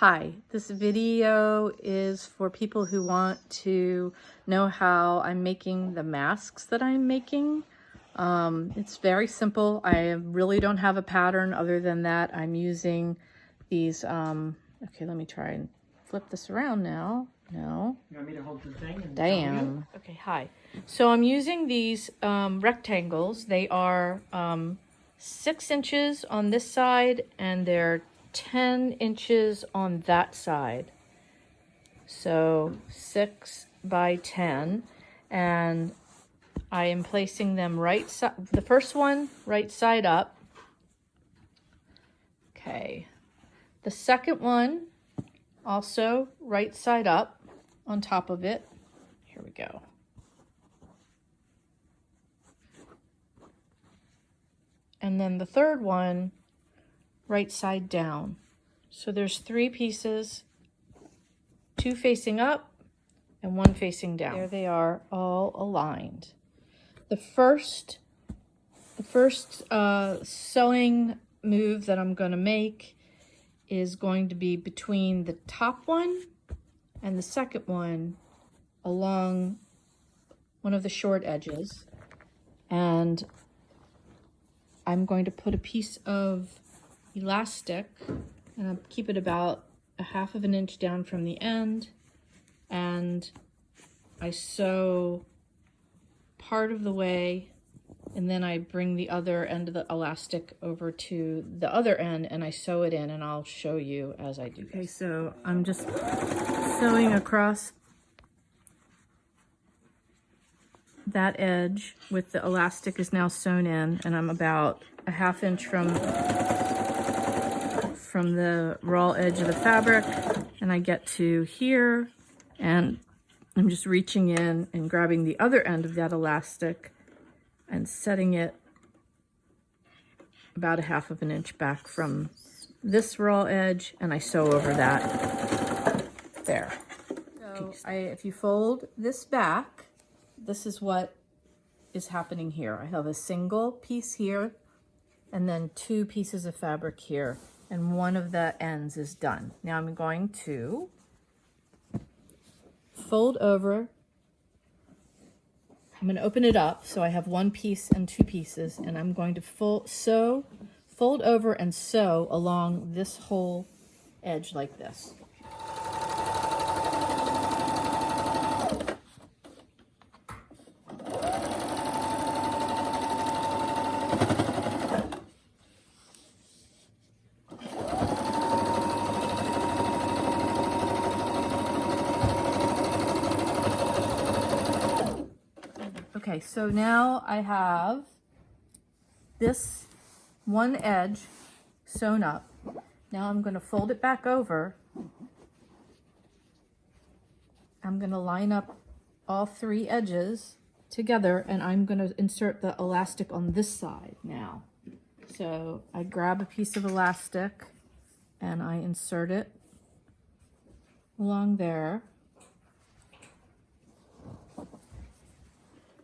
Hi, this video is for people who want to know how I'm making the masks that I'm making. It's very simple. I really don't have a pattern other than that. I'm using these, okay, let me try and flip this around now. No. You want me to hold the thing? And Damn. Okay, hi. So I'm using these rectangles. They are 6 inches on this side and they're 10 inches on that side. So 6 by 10. And I am placing them right side, the first one right side up. Okay. The second one also right side up on top of it. Here we go. And then the third one, right side down. So there's 3 pieces, 2 facing up and 1 facing down. There they are, all aligned. The first sewing move that I'm going to make is going to be between the top one and the second one along one of the short edges. And I'm going to put a piece of elastic and I'll keep it about 1/2 inch down from the end, and I sew part of the way and then I bring the other end of the elastic over to the other end and I sew it in, and I'll show you as I do this. Okay, so I'm just sewing across that edge with the elastic is now sewn in, and I'm about 1/2 inch from the raw edge of the fabric, and I get to here and I'm just reaching in and grabbing the other end of that elastic and setting it about 1/2 inch back from this raw edge, and I sew over that there. So if you fold this back, this is what is happening here. I have a single piece here and then 2 pieces of fabric here, and one of the ends is done. Now I'm going to fold over. I'm going to open it up so I have 1 piece and 2 pieces, and I'm going to fold over and sew along this whole edge like this. Okay, so now I have this one edge sewn up. Now I'm going to fold it back over. I'm going to line up all 3 edges together, and I'm going to insert the elastic on this side now. So I grab a piece of elastic and I insert it along there.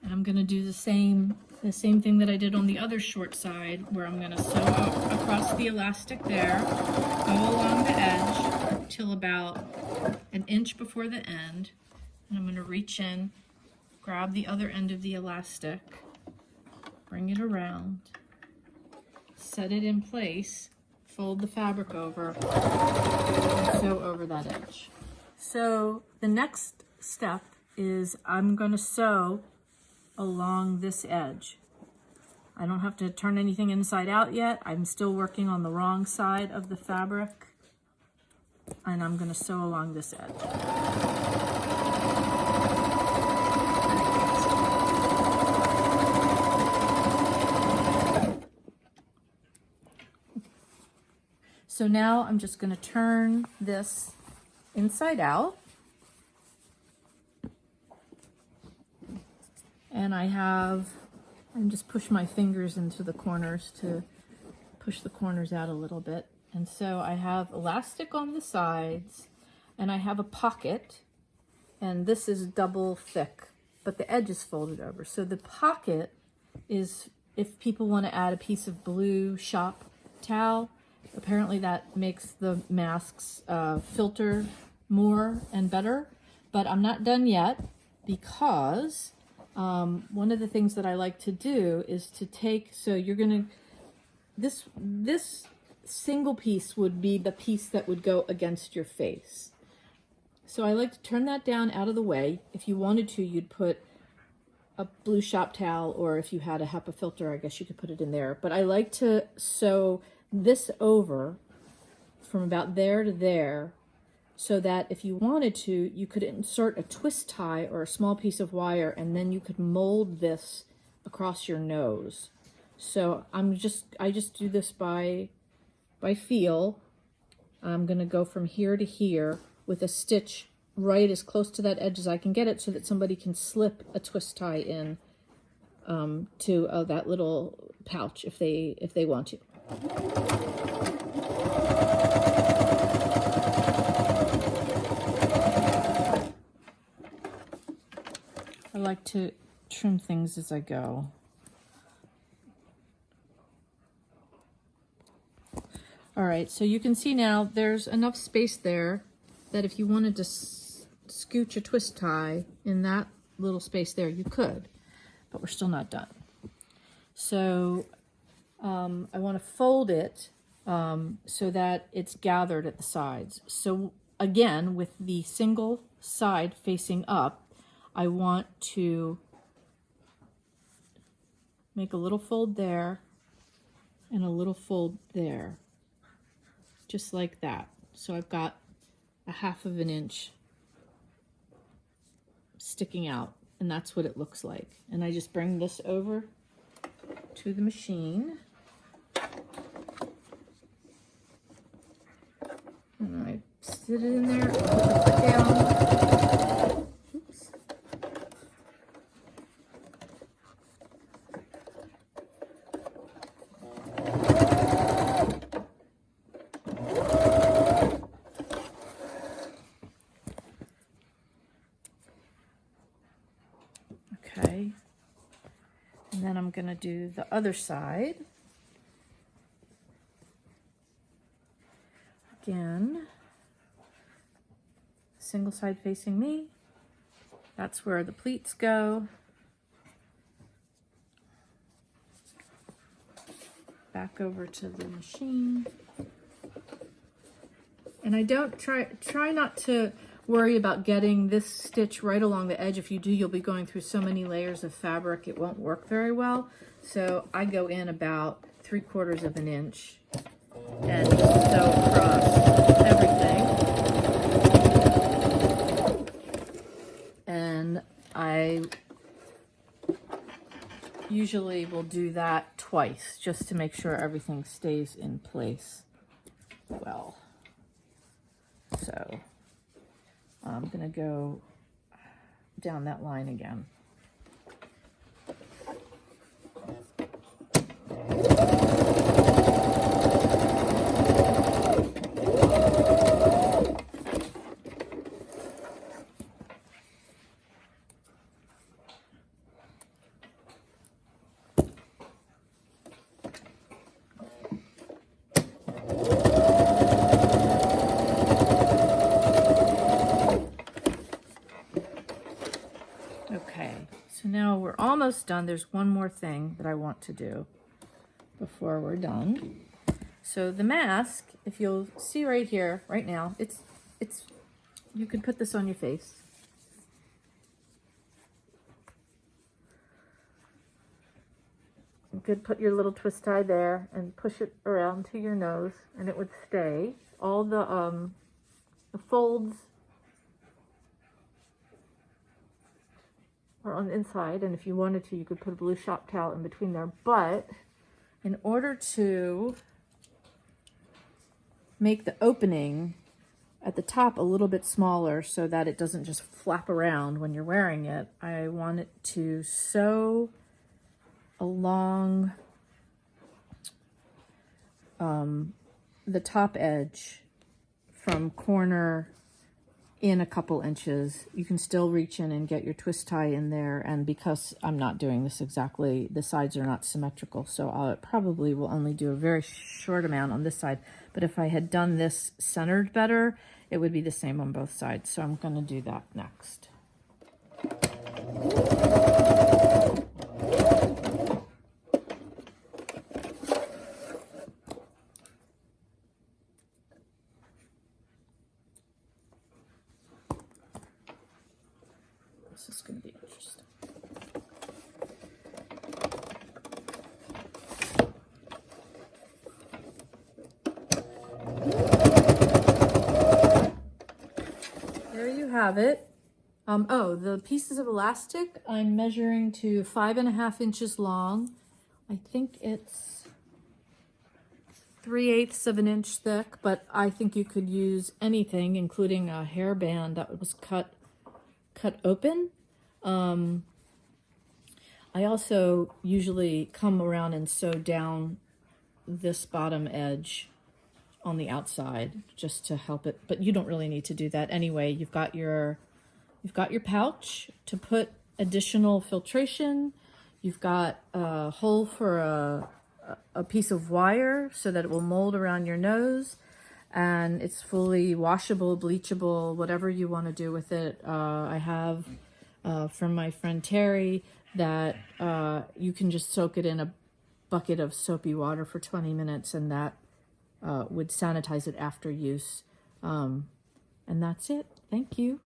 And I'm going to do the same thing that I did on the other short side, where I'm going to sew across the elastic there, go along the edge till about 1 inch before the end, and I'm going to reach in, grab the other end of the elastic, bring it around, set it in place, fold the fabric over, and sew over that edge. So the next step is I'm going to sew along this edge. I don't have to turn anything inside out yet. I'm still working on the wrong side of the fabric, and I'm going to sew along this edge. So now I'm just going to turn this inside out. And I'm just push my fingers into the corners to push the corners out a little bit. And so I have elastic on the sides, and I have a pocket, and this is double thick, but the edge is folded over. So the pocket is if people want to add a piece of blue shop towel, Apparently that makes the masks filter more and better, but I'm not done yet because one of the things that I like to do is to take, so you're gonna, this single piece would be the piece that would go against your face. So I like to turn that down out of the way. If you wanted to, you'd put a blue shop towel, or if you had a HEPA filter, I guess you could put it in there. But I like to sew this over from about there to there, so that if you wanted to, you could insert a twist tie or a small piece of wire, and then you could mold this across your nose. So I just do this by feel. I'm gonna go from here to here with a stitch right as close to that edge as I can get it, so that somebody can slip a twist tie in to that little pouch if they want to. I like to trim things as I go. All right, so you can see now there's enough space there that if you wanted to scooch a twist tie in that little space there, you could, but we're still not done. So I want to fold it so that it's gathered at the sides. So again, with the single side facing up, I want to make a little fold there and a little fold there, just like that. So I've got a 1/2 inch sticking out, and that's what it looks like. And I just bring this over to the machine, and I sit it in there, put the foot down. Oops. Okay, and then I'm going to do the other side. Again, single side facing me. That's where the pleats go. Back over to the machine. And I don't try not to worry about getting this stitch right along the edge. If you do, you'll be going through so many layers of fabric, it won't work very well. So I go in about 3/4 inch and sew across everything. And I usually will do that twice, just to make sure everything stays in place well. So I'm gonna go down that line again. Okay, so now we're almost done. There's one more thing that I want to do before we're done. So the mask, if you'll see right here, right now, it's you could put this on your face. You could put your little twist tie there and push it around to your nose, and it would stay. All the folds are on the inside, and if you wanted to, you could put a blue shop towel in between there. But in order to make the opening at the top a little bit smaller so that it doesn't just flap around when you're wearing it, I want it to sew along the top edge from corner in a couple inches. You can still reach in and get your twist tie in there, and because I'm not doing this exactly, the sides are not symmetrical, so I probably will only do a very short amount on this side. But if I had done this centered better, it would be the same on both sides. So I'm going to do that next. This is going to be interesting. There you have it. Oh, the pieces of elastic I'm measuring to 5.5 inches long. I think it's 3/8 of an inch thick, but I think you could use anything, including a hairband that was cut open. I also usually come around and sew down this bottom edge on the outside just to help it, but you don't really need to do that anyway. You've got your pouch to put additional filtration. You've got a hole for a piece of wire so that it will mold around your nose, and it's fully washable, bleachable, whatever you want to do with it. I have from my friend Terry that you can just soak it in a bucket of soapy water for 20 minutes, and that would sanitize it after use. And that's it. Thank you.